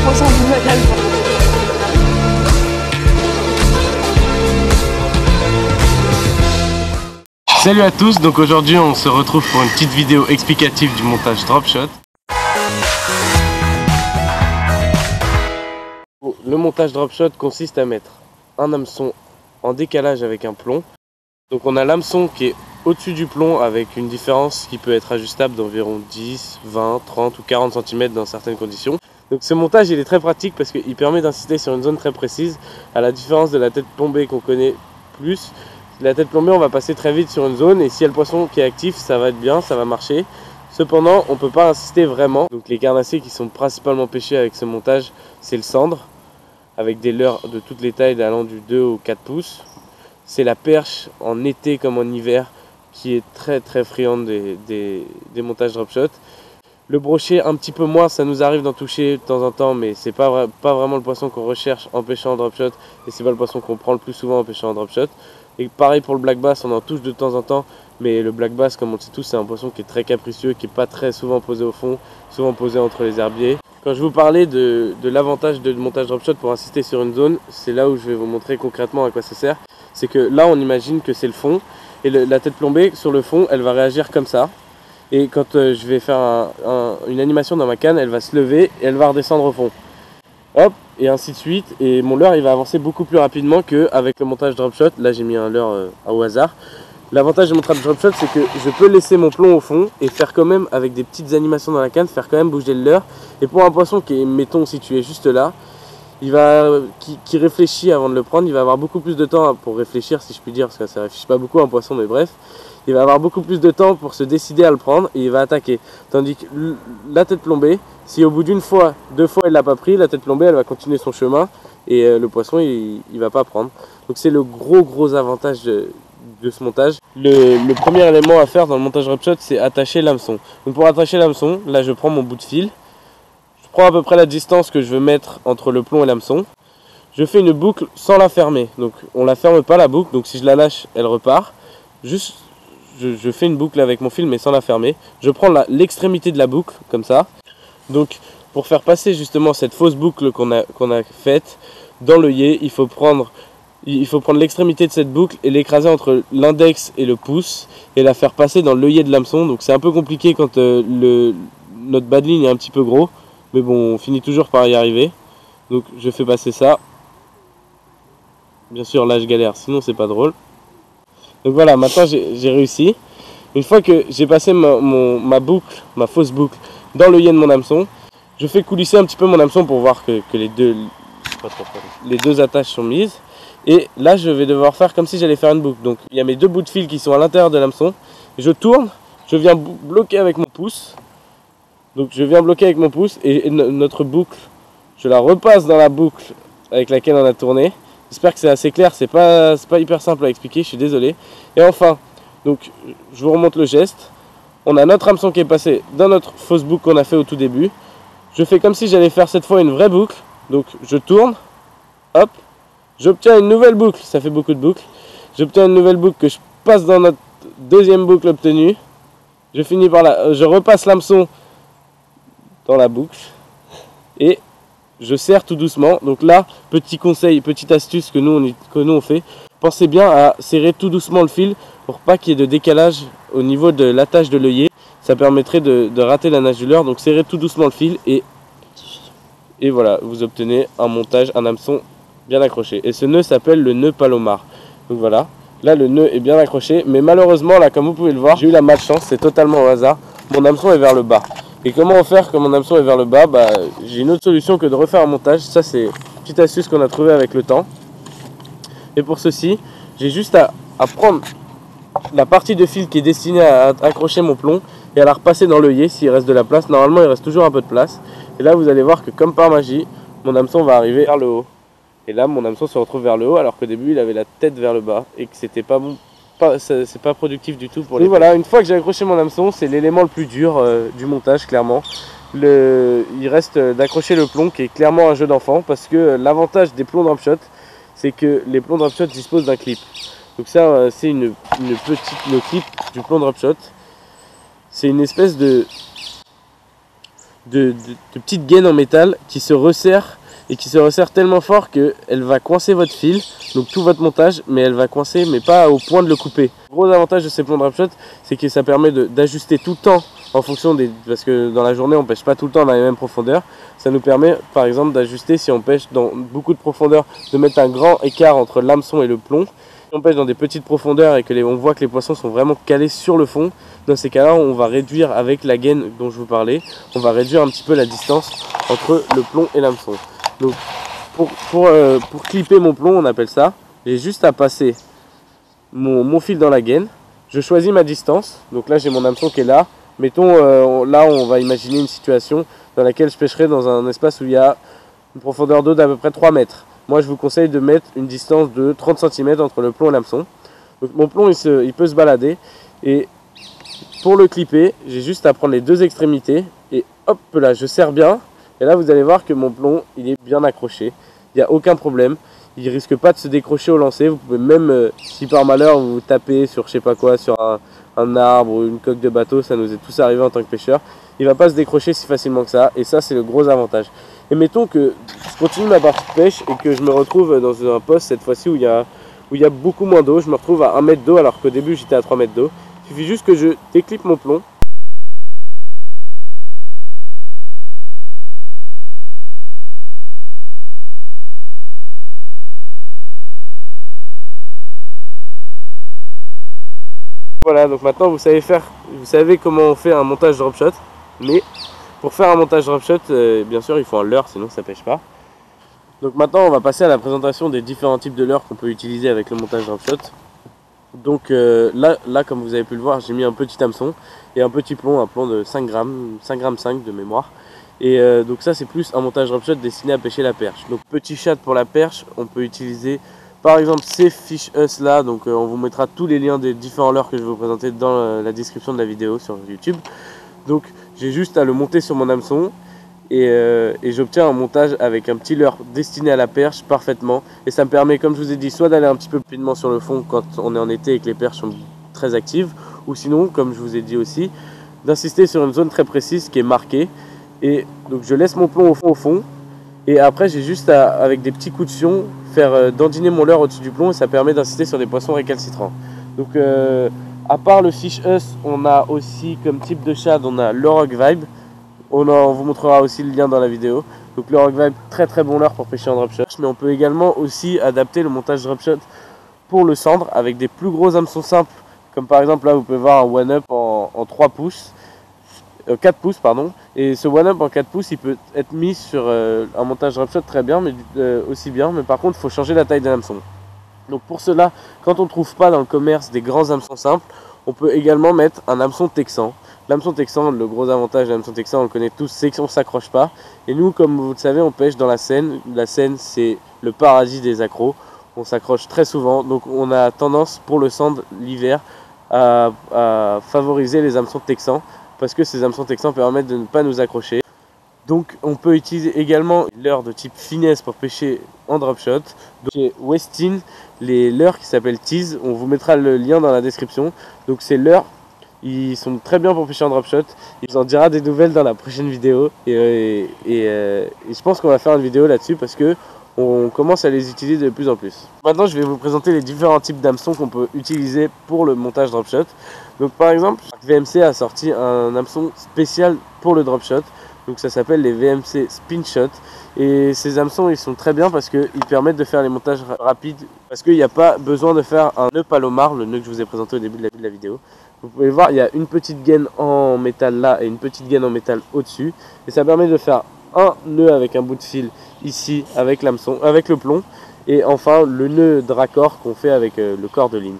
poisson du magasin. Salut à tous, donc aujourd'hui on se retrouve pour une petite vidéo explicative du montage drop shot. Le montage drop shot consiste à mettre un hameçon en décalage avec un plomb. Donc on a l'hameçon qui est au-dessus du plomb avec une différence qui peut être ajustable d'environ 10, 20, 30 ou 40 cm dans certaines conditions. Donc ce montage il est très pratique parce qu'il permet d'insister sur une zone très précise, à la différence de la tête plombée qu'on connaît plus. La tête plombée, on va passer très vite sur une zone et s'il y a le poisson qui est actif, ça va être bien, ça va marcher. Cependant, on ne peut pas insister vraiment. Donc les carnassiers qui sont principalement pêchés avec ce montage, c'est le sandre, avec des leurres de toutes les tailles allant du 2 au 4 pouces. C'est la perche en été comme en hiver qui est très friande des montages drop shot. Le brochet un petit peu moins, ça nous arrive d'en toucher de temps en temps, mais c'est pas vraiment le poisson qu'on recherche en pêchant en drop shot et c'est pas le poisson qu'on prend le plus souvent en pêchant en drop shot. Et pareil pour le black bass, on en touche de temps en temps, mais le black bass, comme on le sait tous, c'est un poisson qui est très capricieux, qui n'est pas très souvent posé au fond, souvent posé entre les herbiers. Quand je vous parlais de l'avantage de montage drop shot pour insister sur une zone, c'est là où je vais vous montrer concrètement à quoi ça sert. C'est que là, on imagine que c'est le fond, et la tête plombée sur le fond, elle va réagir comme ça. Et quand je vais faire une animation dans ma canne, elle va se lever et elle va redescendre au fond. Hop, et ainsi de suite, et mon leurre il va avancer beaucoup plus rapidement qu'avec le montage drop shot. Là j'ai mis un leurre au hasard. L'avantage du montage drop shot, c'est que je peux laisser mon plomb au fond et faire quand même, avec des petites animations dans la canne, faire quand même bouger le leurre. Et pour un poisson qui est, mettons, situé juste là, qui réfléchit avant de le prendre, il va avoir beaucoup plus de temps pour réfléchir, si je puis dire, parce que ça réfléchit pas beaucoup un poisson, mais bref. Il va avoir beaucoup plus de temps pour se décider à le prendre et il va attaquer. Tandis que la tête plombée, si au bout d'une fois, 2 fois elle l'a pas pris, la tête plombée elle va continuer son chemin et le poisson il va pas prendre. Donc c'est le gros avantage de ce montage. Le premier élément à faire dans le montage drop shot, c'est attacher l'hameçon. Donc pour attacher l'hameçon, là je prends mon bout de fil, je prends à peu près la distance que je veux mettre entre le plomb et l'hameçon. Je fais une boucle sans la fermer, donc on la ferme pas la boucle, donc si je la lâche elle repart. Juste je fais une boucle avec mon fil mais sans la fermer. Je prends l'extrémité de la boucle comme ça. Donc pour faire passer justement cette fausse boucle qu'on a faite dans l'œillet, il faut prendre l'extrémité de cette boucle et l'écraser entre l'index et le pouce et la faire passer dans l'œillet de l'hameçon. Donc c'est un peu compliqué quand notre bas de ligne est un petit peu gros, mais bon on finit toujours par y arriver. Donc je fais passer ça. Bien sûr là je galère, sinon c'est pas drôle. Donc voilà, maintenant j'ai réussi. Une fois que j'ai passé ma boucle, ma fausse boucle, dans l'œillet de mon hameçon, je fais coulisser un petit peu mon hameçon pour voir que les deux attaches sont mises. Et là, je vais devoir faire comme si j'allais faire une boucle. Donc il y a mes 2 bouts de fil qui sont à l'intérieur de l'hameçon. Je tourne, je viens bloquer avec mon pouce. Donc je viens bloquer avec mon pouce et notre boucle, je la repasse dans la boucle avec laquelle on a tourné. J'espère que c'est assez clair, c'est pas hyper simple à expliquer, je suis désolé. Et enfin, donc je vous remonte le geste. On a notre hameçon qui est passé dans notre fausse boucle qu'on a fait au tout début. Je fais comme si j'allais faire cette fois une vraie boucle. Donc je tourne, hop, j'obtiens une nouvelle boucle, ça fait beaucoup de boucles. J'obtiens une nouvelle boucle que je passe dans notre deuxième boucle obtenue. Je finis par là, je repasse l'hameçon dans la boucle. Et je serre tout doucement. Donc là, petit conseil, petite astuce que nous on fait. Pensez bien à serrer tout doucement le fil pour pas qu'il y ait de décalage au niveau de l'attache de l'œillet. Ça permettrait de rater la nage du leurre. Donc serrez tout doucement le fil et voilà, vous obtenez un montage, un hameçon bien accroché. Et ce nœud s'appelle le nœud palomar. Donc voilà, là le nœud est bien accroché. Mais malheureusement, là comme vous pouvez le voir, j'ai eu la malchance, c'est totalement au hasard. Mon hameçon est vers le bas. Et comment faire quand mon hameçon est vers le bas? J'ai une autre solution que de refaire un montage. Ça c'est une petite astuce qu'on a trouvée avec le temps. Et pour ceci, j'ai juste à prendre la partie de fil qui est destinée à accrocher mon plomb et à la repasser dans l'œillet s'il reste de la place. Normalement il reste toujours un peu de place. Et là vous allez voir que comme par magie, mon hameçon va arriver vers le haut. Et là mon hameçon se retrouve vers le haut alors qu'au début il avait la tête vers le bas et que c'était pas bon. C'est pas productif du tout pour les. Voilà, une fois que j'ai accroché mon hameçon, c'est l'élément le plus dur du montage clairement. Il reste d'accrocher le plomb qui est clairement un jeu d'enfant parce que l'avantage des plombs drop shot, c'est que les plombs drop shot disposent d'un clip. Donc ça c'est le clip du plomb drop shot. C'est une espèce de de petites gaines en métal qui se resserrent et qui se resserrent tellement fort qu'elle va coincer votre fil, donc tout votre montage, mais elle va coincer, mais pas au point de le couper. Le gros avantage de ces plombs drop shot, c'est que ça permet d'ajuster tout le temps en fonction des... Parce que dans la journée, on pêche pas tout le temps dans les mêmes profondeurs. Ça nous permet, par exemple, d'ajuster si on pêche dans beaucoup de profondeur, de mettre un grand écart entre l'hameçon et le plomb. Si on pêche dans des petites profondeurs et que on voit que les poissons sont vraiment calés sur le fond, dans ces cas-là, on va réduire avec la gaine dont je vous parlais, on va réduire un petit peu la distance entre le plomb et l'hameçon. Donc pour clipper mon plomb, on appelle ça, j'ai juste à passer mon fil dans la gaine, je choisis ma distance, donc là j'ai mon hameçon qui est là, mettons là on va imaginer une situation dans laquelle je pêcherai dans un espace où il y a une profondeur d'eau d'à peu près 3 mètres. Moi je vous conseille de mettre une distance de 30 cm entre le plomb et l'hameçon. Donc mon plomb il peut se balader et pour le clipper, j'ai juste à prendre les deux extrémités et hop là je serre bien et là vous allez voir que mon plomb il est bien accroché, il n'y a aucun problème, il risque pas de se décrocher au lancer. Vous pouvez même si par malheur vous tapez sur je sais pas quoi, sur un arbre ou une coque de bateau, ça nous est tous arrivé en tant que pêcheur, il va pas se décrocher si facilement que ça et ça c'est le gros avantage. Et mettons que je continue ma partie de pêche et que je me retrouve dans un poste cette fois-ci où il y a beaucoup moins d'eau, je me retrouve à 1 mètre d'eau alors qu'au début j'étais à 3 mètres d'eau. Il suffit juste que je déclippe mon plomb. Voilà, donc maintenant vous savez comment on fait un montage drop shot, mais pour faire un montage drop shot, bien sûr il faut un leurre, sinon ça pêche pas. Donc maintenant on va passer à la présentation des différents types de leurres qu'on peut utiliser avec le montage drop shot. Donc là comme vous avez pu le voir, j'ai mis un petit hameçon et un petit plomb, un plomb de 5 grammes, 5 grammes 5 de mémoire. Et donc ça c'est plus un montage drop shot destiné à pêcher la perche. Donc petit chat pour la perche, on peut utiliser par exemple ces Fish Us là, donc on vous mettra tous les liens des différents leurres que je vais vous présenter dans la description de la vidéo sur YouTube. Donc j'ai juste à le monter sur mon hameçon et j'obtiens un montage avec un petit leurre destiné à la perche parfaitement. Et ça me permet, comme je vous ai dit, soit d'aller un petit peu plus rapidement sur le fond quand on est en été et que les perches sont très actives, ou sinon, comme je vous ai dit aussi, d'insister sur une zone très précise qui est marquée. Et donc je laisse mon plomb au fond et après j'ai juste à, avec des petits coups de fion, faire dandiner mon leurre au-dessus du plomb et ça permet d'insister sur des poissons récalcitrants. Donc à part le Fish Us, on a aussi comme type de shad, on a le Rock Vibe. On vous montrera aussi le lien dans la vidéo. Donc le Rock Vibe, très très bon leurre pour pêcher en drop shot. Mais on peut également aussi adapter le montage drop shot pour le cendre avec des plus gros hameçons simples. Comme par exemple là vous pouvez voir un one up en 3 pouces. 4 pouces pardon. Et ce one up en 4 pouces il peut être mis sur un montage drop shot très bien, mais aussi bien. Mais par contre il faut changer la taille de l'hameçon. Donc pour cela, quand on ne trouve pas dans le commerce des grands hameçons simples, on peut également mettre un hameçon texan. L'hameçon texan, le gros avantage de l'hameçon texan, on le connaît tous, c'est qu'on ne s'accroche pas. Et nous, comme vous le savez, on pêche dans la Seine. La Seine, c'est le paradis des accros. On s'accroche très souvent. Donc on a tendance, pour le sand l'hiver, à favoriser les hameçons texans. Parce que ces hameçons texans permettent de ne pas nous accrocher. Donc on peut utiliser également une leurre de type finesse pour pêcher en drop shot. Donc chez Westin, les leurres qui s'appellent Tease, on vous mettra le lien dans la description. Donc ces leurres, ils sont très bien pour pêcher en drop shot. Il vous en dira des nouvelles dans la prochaine vidéo. Et je pense qu'on va faire une vidéo là-dessus parce que on commence à les utiliser de plus en plus. Maintenant, je vais vous présenter les différents types d'hameçons qu'on peut utiliser pour le montage drop shot. Donc par exemple, VMC a sorti un hameçon spécial pour le drop shot. Donc ça s'appelle les VMC Spin Shot. Et ces hameçons ils sont très bien parce qu'ils permettent de faire les montages rapides. Parce qu'il n'y a pas besoin de faire un nœud palomar, le nœud que je vous ai présenté au début de la vidéo. Vous pouvez voir, il y a une petite gaine en métal là et une petite gaine en métal au-dessus. Et ça permet de faire un nœud avec un bout de fil ici avec l'hameçon, avec le plomb. Et enfin le nœud de raccord qu'on fait avec le corps de ligne.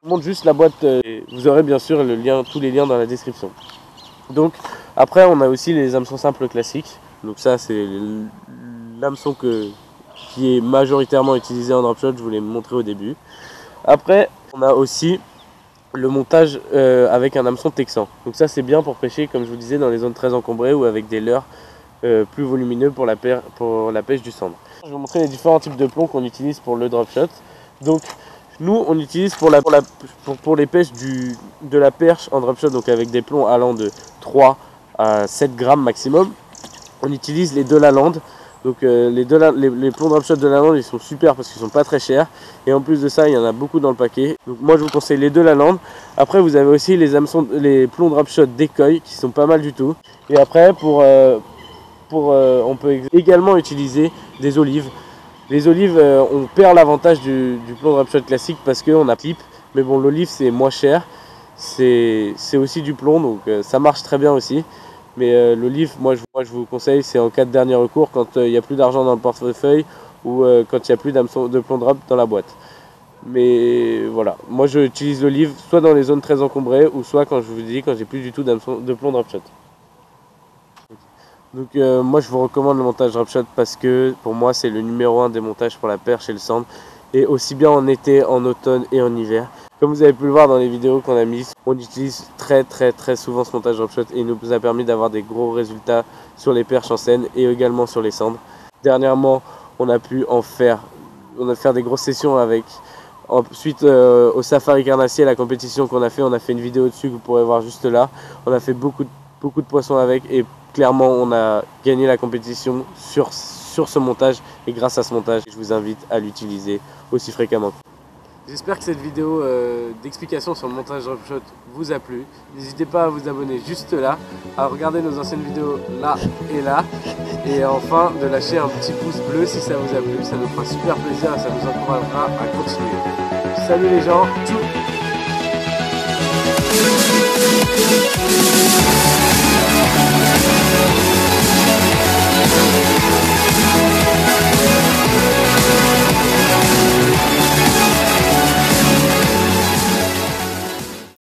Je vous montre juste la boîte, vous aurez bien sûr le lien, tous les liens dans la description. Donc après on a aussi les hameçons simples classiques. Donc ça c'est l'hameçon qui est majoritairement utilisé en drop shot, je vous l'ai montré au début. Après on a aussi le montage avec un hameçon texan. Donc ça c'est bien pour pêcher comme je vous disais dans les zones très encombrées ou avec des leurres plus volumineux pour la pêche du cendre. Je vais vous montrer les différents types de plombs qu'on utilise pour le drop shot. Donc nous on utilise pour les pêches de la perche en drop shot, donc avec des plombs allant de 3 à 7 grammes maximum. on utilise les Dolaland. Donc les plombs Drop-Shot Dolaland, ils sont super parce qu'ils sont pas très chers. Et en plus de ça, il y en a beaucoup dans le paquet. Donc moi, je vous conseille les Dolaland. Après, vous avez aussi les plombs Drop-Shot Decoy qui sont pas mal du tout. Et après, on peut également utiliser des olives. Les olives, on perd l'avantage du plomb Drop-Shot classique parce qu'on a clip. Mais bon, l'olive, c'est moins cher. C'est aussi du plomb, donc ça marche très bien aussi. Mais l'olive, moi je vous conseille, c'est en cas de dernier recours, quand il n'y a plus d'argent dans le portefeuille ou quand il n'y a plus de plomb drop dans la boîte. Mais voilà, moi j'utilise l'olive soit dans les zones très encombrées ou soit quand je vous dis quand j'ai plus du tout de plomb Drop-Shot. Donc moi je vous recommande le montage Drop-Shot parce que pour moi c'est le numéro 1 des montages pour la perche et le sand. Et aussi bien en été, en automne et en hiver. Comme vous avez pu le voir dans les vidéos qu'on a mises, on utilise très souvent ce montage Drop-Shot et il nous a permis d'avoir des gros résultats sur les perches en scène et également sur les cendres. Dernièrement, on a pu faire des grosses sessions avec. Suite au Safari Carnassier, la compétition qu'on a fait, on a fait une vidéo dessus que vous pourrez voir juste là. On a fait beaucoup de poissons avec et clairement on a gagné la compétition sur ce montage et grâce à ce montage, je vous invite à l'utiliser aussi fréquemment. J'espère que cette vidéo d'explication sur le montage Drop-Shot vous a plu. N'hésitez pas à vous abonner juste là, à regarder nos anciennes vidéos là et là, et enfin de lâcher un petit pouce bleu si ça vous a plu. Ça nous fera super plaisir et ça nous encouragera à continuer. Salut les gens, tchou!